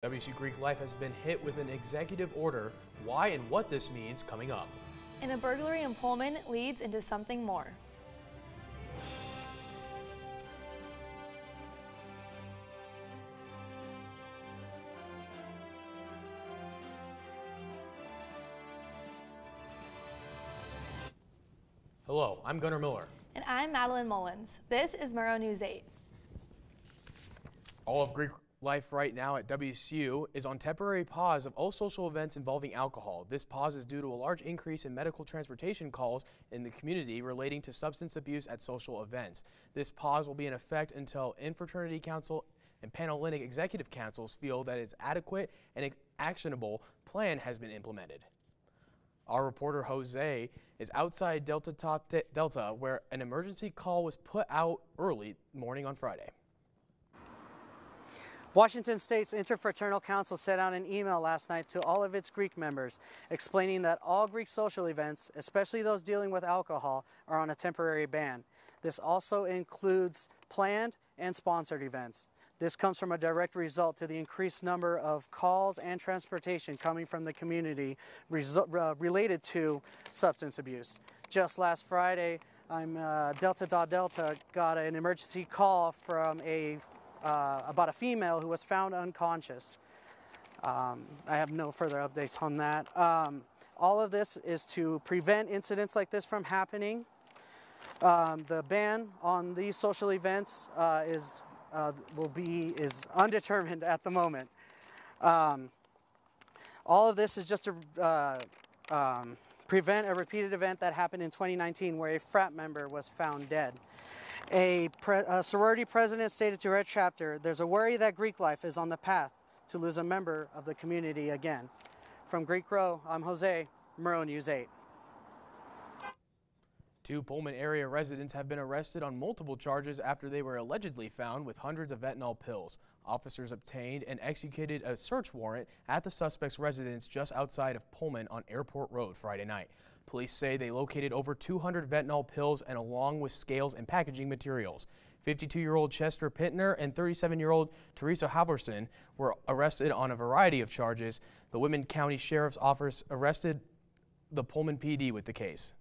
WSU Greek Life has been hit with an executive order. Why and what this means coming up. And a burglary in Pullman leads into something more. Hello, I'm Gunnar Miller. And I'm Madeline Mullins. This is Murrow News 8. All of Greek Life right now at WSU is on temporary pause of all social events involving alcohol. This pause is due to a large increase in medical transportation calls in the community relating to substance abuse at social events. This pause will be in effect until Infraternity Council and Panhellenic Executive Councils feel that its adequate and actionable plan has been implemented. Our reporter Jose is outside Delta where an emergency call was put out early morning on Friday. Washington State's Interfraternal Council sent out an email last night to all of its Greek members explaining that all Greek social events, especially those dealing with alcohol, are on a temporary ban. This also includes planned and sponsored events. This comes from a direct result to the increased number of calls and transportation coming from the community related to substance abuse. Just last Friday, Delta got an emergency call from about a female who was found unconscious. I have no further updates on that. All of this is to prevent incidents like this from happening. The ban on these social events is undetermined at the moment. All of this is just to prevent a repeated event that happened in 2019 where a frat member was found dead. A sorority president stated to her chapter, "There's a worry that Greek life is on the path to lose a member of the community again." From Greek Row, I'm Jose, Murrow News 8. Two Pullman area residents have been arrested on multiple charges after they were allegedly found with hundreds of fentanyl pills. Officers obtained and executed a search warrant at the suspect's residence just outside of Pullman on Airport Road Friday night. Police say they located over 200 fentanyl pills and along with scales and packaging materials. 52-year-old Chester Pittner and 37-year-old Teresa Halverson were arrested on a variety of charges. The Whitman County Sheriff's Office arrested the Pullman PD with the case.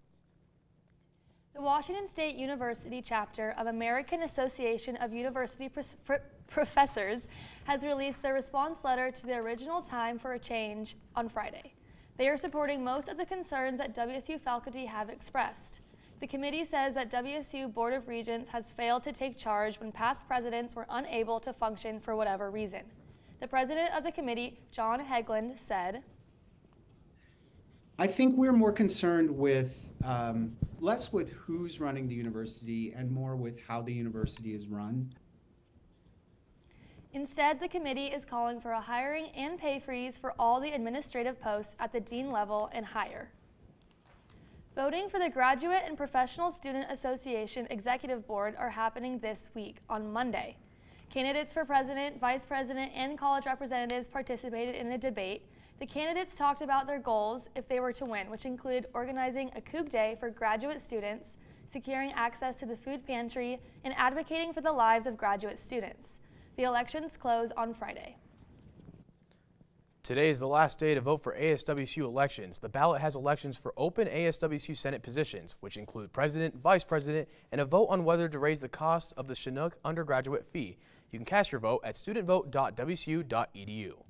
The Washington State University chapter of American Association of University Professors has released their response letter to the original Time for a Change on Friday. They are supporting most of the concerns that WSU faculty have expressed. The committee says that WSU Board of Regents has failed to take charge when past presidents were unable to function for whatever reason. The president of the committee, John Hegland, said, "I think we're more concerned with less with who's running the university and more with how the university is run." Instead, the committee is calling for a hiring and pay freeze for all the administrative posts at the dean level and higher. Voting for the Graduate and Professional Student Association Executive Board are happening this week on Monday. Candidates for president, vice president, and college representatives participated in a debate. The candidates talked about their goals if they were to win, which included organizing a Coug Day for graduate students, securing access to the food pantry, and advocating for the lives of graduate students. The elections close on Friday. Today is the last day to vote for ASWSU elections. The ballot has elections for open ASWSU Senate positions, which include president, vice president, and a vote on whether to raise the cost of the Chinook undergraduate fee. You can cast your vote at studentvote.wsu.edu.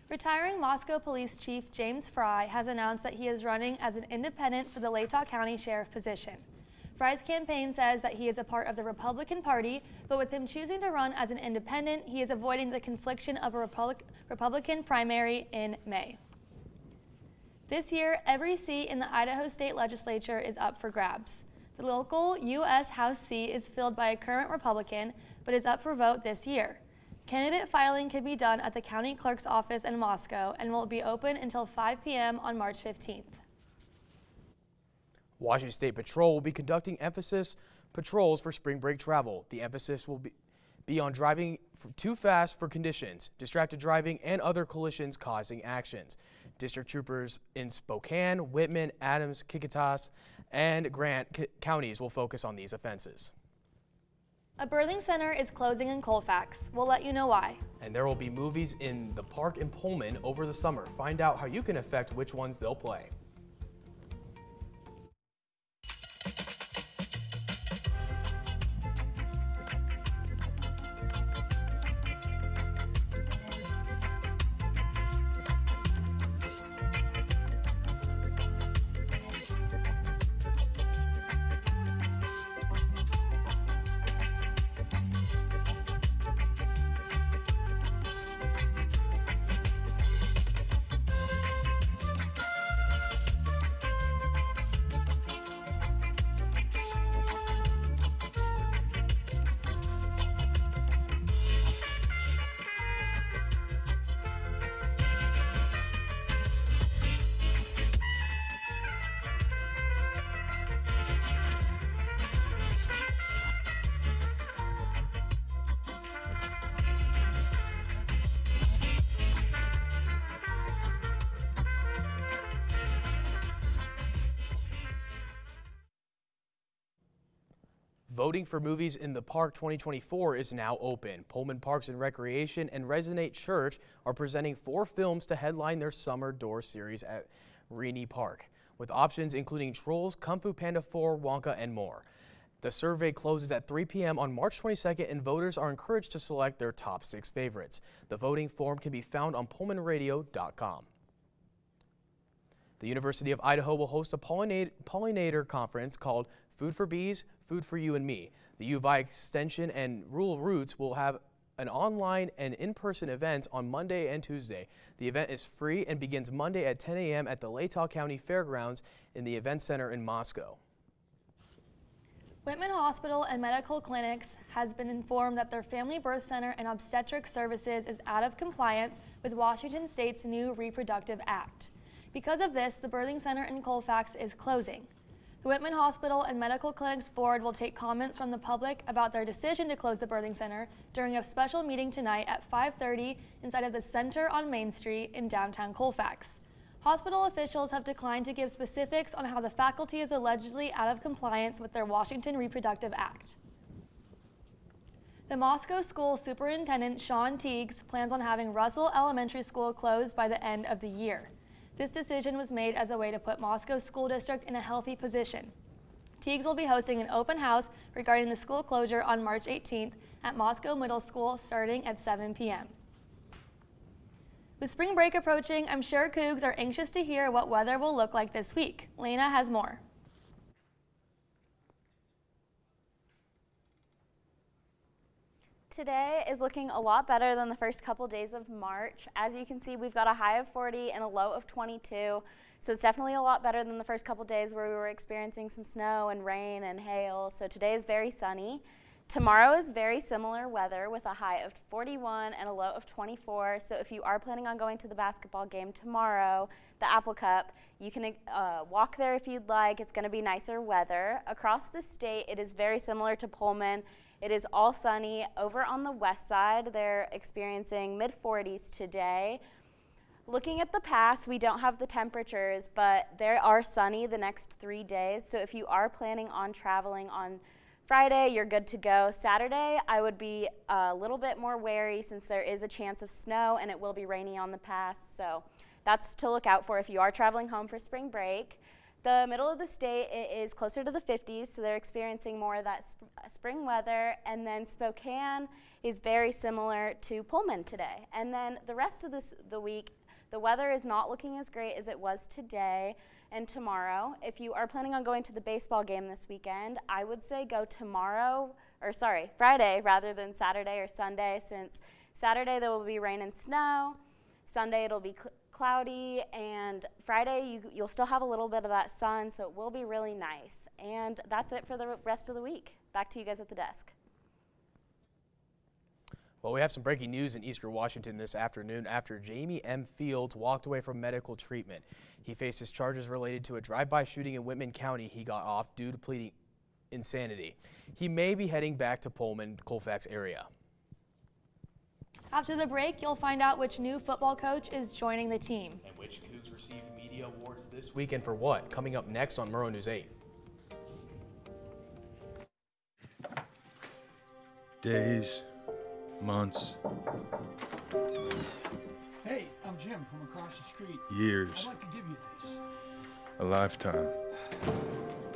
Retiring Moscow Police Chief James Fry has announced that he is running as an independent for the Latah County Sheriff position. Fry's campaign says that he is a part of the Republican Party, but with him choosing to run as an independent, he is avoiding the confliction of a Republican primary in May. This year, every seat in the Idaho State Legislature is up for grabs. The local U.S. House seat is filled by a current Republican, but is up for vote this year. Candidate filing can be done at the county clerk's office in Moscow and will be open until 5 p.m. on March 15th. Washington State Patrol will be conducting emphasis patrols for spring break travel. The emphasis will be on driving too fast for conditions, distracted driving, and other collisions causing actions. District troopers in Spokane, Whitman, Adams, Kickatas, and Grant counties will focus on these offenses. A birthing center is closing in Colfax. We'll let you know why. And there will be movies in the park in Pullman over the summer. Find out how you can affect which ones they'll play. Voting for Movies in the Park 2024 is now open. Pullman Parks and Recreation and Resonate Church are presenting 4 films to headline their Summer Door series at Reaney Park, with options including Trolls, Kung Fu Panda 4, Wonka, and more. The survey closes at 3 p.m. on March 22nd, and voters are encouraged to select their top 6 favorites. The voting form can be found on PullmanRadio.com. The University of Idaho will host a pollinator conference called Food for Bees, Food for You and Me. The U of I Extension and Rural Roots will have an online and in-person event on Monday and Tuesday. The event is free and begins Monday at 10 a.m. at the Latah County Fairgrounds in the Event Center in Moscow. Whitman Hospital and Medical Clinics has been informed that their family birth center and obstetric services is out of compliance with Washington State's new Reproductive Act. Because of this, the birthing center in Colfax is closing. The Whitman Hospital and Medical Clinics Board will take comments from the public about their decision to close the birthing center during a special meeting tonight at 5:30 inside of the Center on Main Street in downtown Colfax. Hospital officials have declined to give specifics on how the faculty is allegedly out of compliance with their Washington Reproductive Act. The Moscow School Superintendent Sean Teagues plans on having Russell Elementary School closed by the end of the year. This decision was made as a way to put Moscow School District in a healthy position. Teagues will be hosting an open house regarding the school closure on March 18th at Moscow Middle School starting at 7 p.m. With spring break approaching, I'm sure Cougs are anxious to hear what weather will look like this week. Lena has more. Today is looking a lot better than the first couple days of March. As you can see, we've got a high of 40 and a low of 22. So it's definitely a lot better than the first couple days where we were experiencing some snow and rain and hail. So today is very sunny. Tomorrow is very similar weather with a high of 41 and a low of 24. So if you are planning on going to the basketball game tomorrow, the Apple Cup, you can walk there if you'd like. It's going to be nicer weather. Across the state, it is very similar to Pullman. It is all sunny. Over on the west side, they're experiencing mid-40s today. Looking at the pass, we don't have the temperatures, but they are sunny the next 3 days. So if you are planning on traveling on Friday, you're good to go. Saturday, I would be a little bit more wary since there is a chance of snow and it will be rainy on the pass. So that's to look out for if you are traveling home for spring break. The middle of the state is closer to the 50s, so they're experiencing more of that spring weather. And then Spokane is very similar to Pullman today. And then the rest of the week, the weather is not looking as great as it was today and tomorrow. If you are planning on going to the baseball game this weekend, I would say go Friday rather than Saturday or Sunday, since Saturday there will be rain and snow. Sunday it'll be cloudy, and Friday you'll still have a little bit of that sun, so it will be really nice. And that's it for the rest of the week. Back to you guys at the desk. Well, we have some breaking news in Eastern Washington this afternoon after Jamie M. Fields walked away from medical treatment. He faces charges related to a drive-by shooting in Whitman County. He got off due to pleading insanity. He may be heading back to Pullman, Colfax area. After the break, you'll find out which new football coach is joining the team. And which Cougs received media awards this week and for what? Coming up next on Murrow News 8. Days, months, Hey, I'm Jim from across the street. years, I'd like to give you this. a lifetime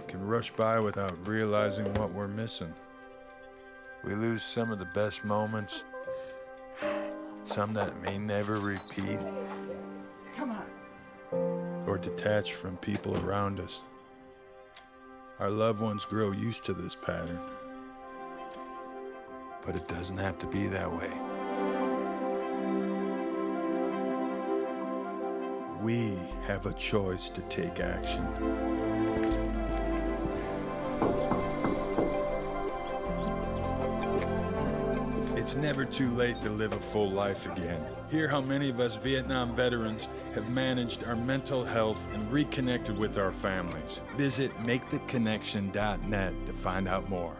can rush by without realizing what we're missing. We lose some of the best moments, some that may never repeat, Come on. or detach from people around us. Our loved ones grow used to this pattern, but it doesn't have to be that way. We have a choice to take action. It's never too late to live a full life again. Hear how many of us Vietnam veterans have managed our mental health and reconnected with our families. Visit maketheconnection.net to find out more.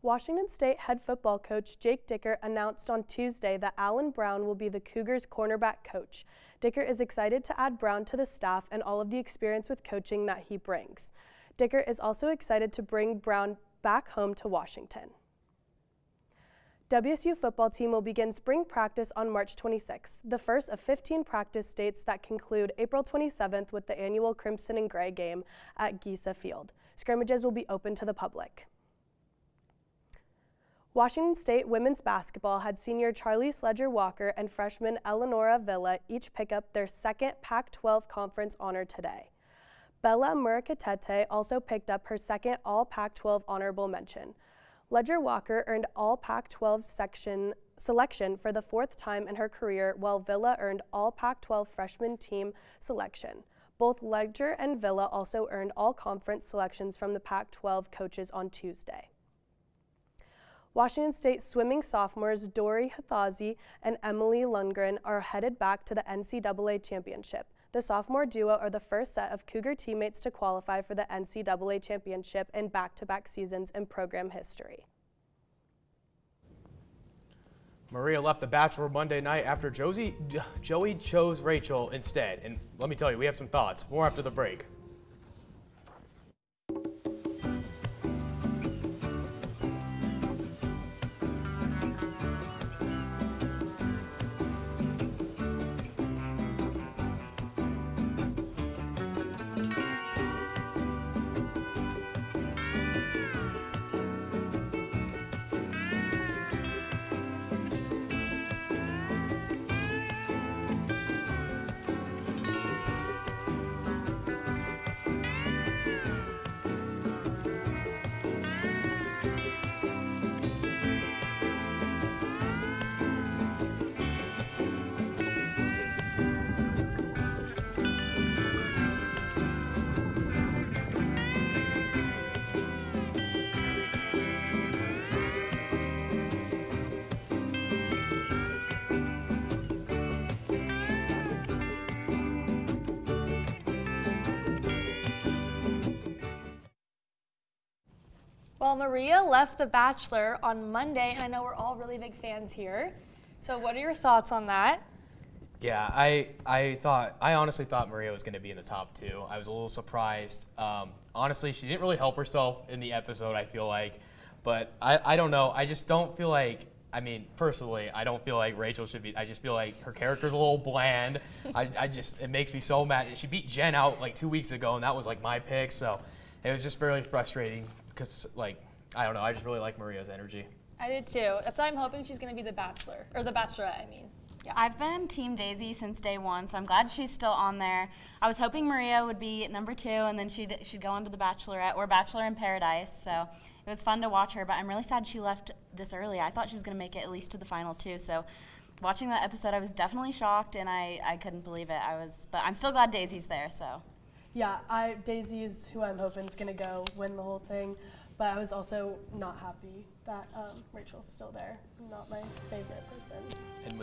Washington State head football coach Jake Dicker announced on Tuesday that Alan Brown will be the Cougars' cornerback coach. Dicker is excited to add Brown to the staff and all of the experience with coaching that he brings. Dicker is also excited to bring Brown back home to Washington. WSU football team will begin spring practice on March 26th, the first of 15 practice dates that conclude April 27th with the annual Crimson and Gray game at Giesa Field. Scrimmages will be open to the public. Washington State women's basketball had senior Charlie Sledger-Walker and freshman Eleonora Villa each pick up their second Pac-12 conference honor today. Bella Murakatete also picked up her second All-Pac-12 honorable mention. Ledger-Walker earned All-Pac-12 selection for the fourth time in her career, while Villa earned All-Pac-12 freshman team selection. Both Ledger and Villa also earned all-conference selections from the Pac-12 coaches on Tuesday. Washington State swimming sophomores Dory Hathazi and Emily Lundgren are headed back to the NCAA championship. The sophomore duo are the first set of Cougar teammates to qualify for the NCAA championship in back-to-back seasons in program history. Maria left The Bachelor Monday night after Joey chose Rachel instead. And let me tell you, we have some thoughts. More after the break. Well, Maria left The Bachelor on Monday, and I know we're all really big fans here. So what are your thoughts on that? Yeah, I honestly thought Maria was going to be in the top two. I was a little surprised. Honestly, she didn't really help herself in the episode, I feel like. But I don't know. I just don't feel like, I mean, personally, I don't feel like Rachel should be. I just feel like her character's a little bland. It makes me so mad. She beat Jen out like 2 weeks ago, and that was like my pick. So it was just very frustrating because, like, I don't know. I just really like Maria's energy. I did too. That's why I'm hoping she's going to be the Bachelor, or the Bachelorette, I mean. Yeah. I've been Team Daisy since day one, so I'm glad she's still on there. I was hoping Maria would be number 2, and then she'd go on to the Bachelorette or Bachelor in Paradise. So it was fun to watch her, but I'm really sad she left this early. I thought she was going to make it at least to the final 2. So watching that episode, I was definitely shocked, and I couldn't believe it. But I'm still glad Daisy's there. So Yeah, Daisy is who I'm hoping is going to go win the whole thing. But I was also not happy that Rachel's still there. Not my favorite person. And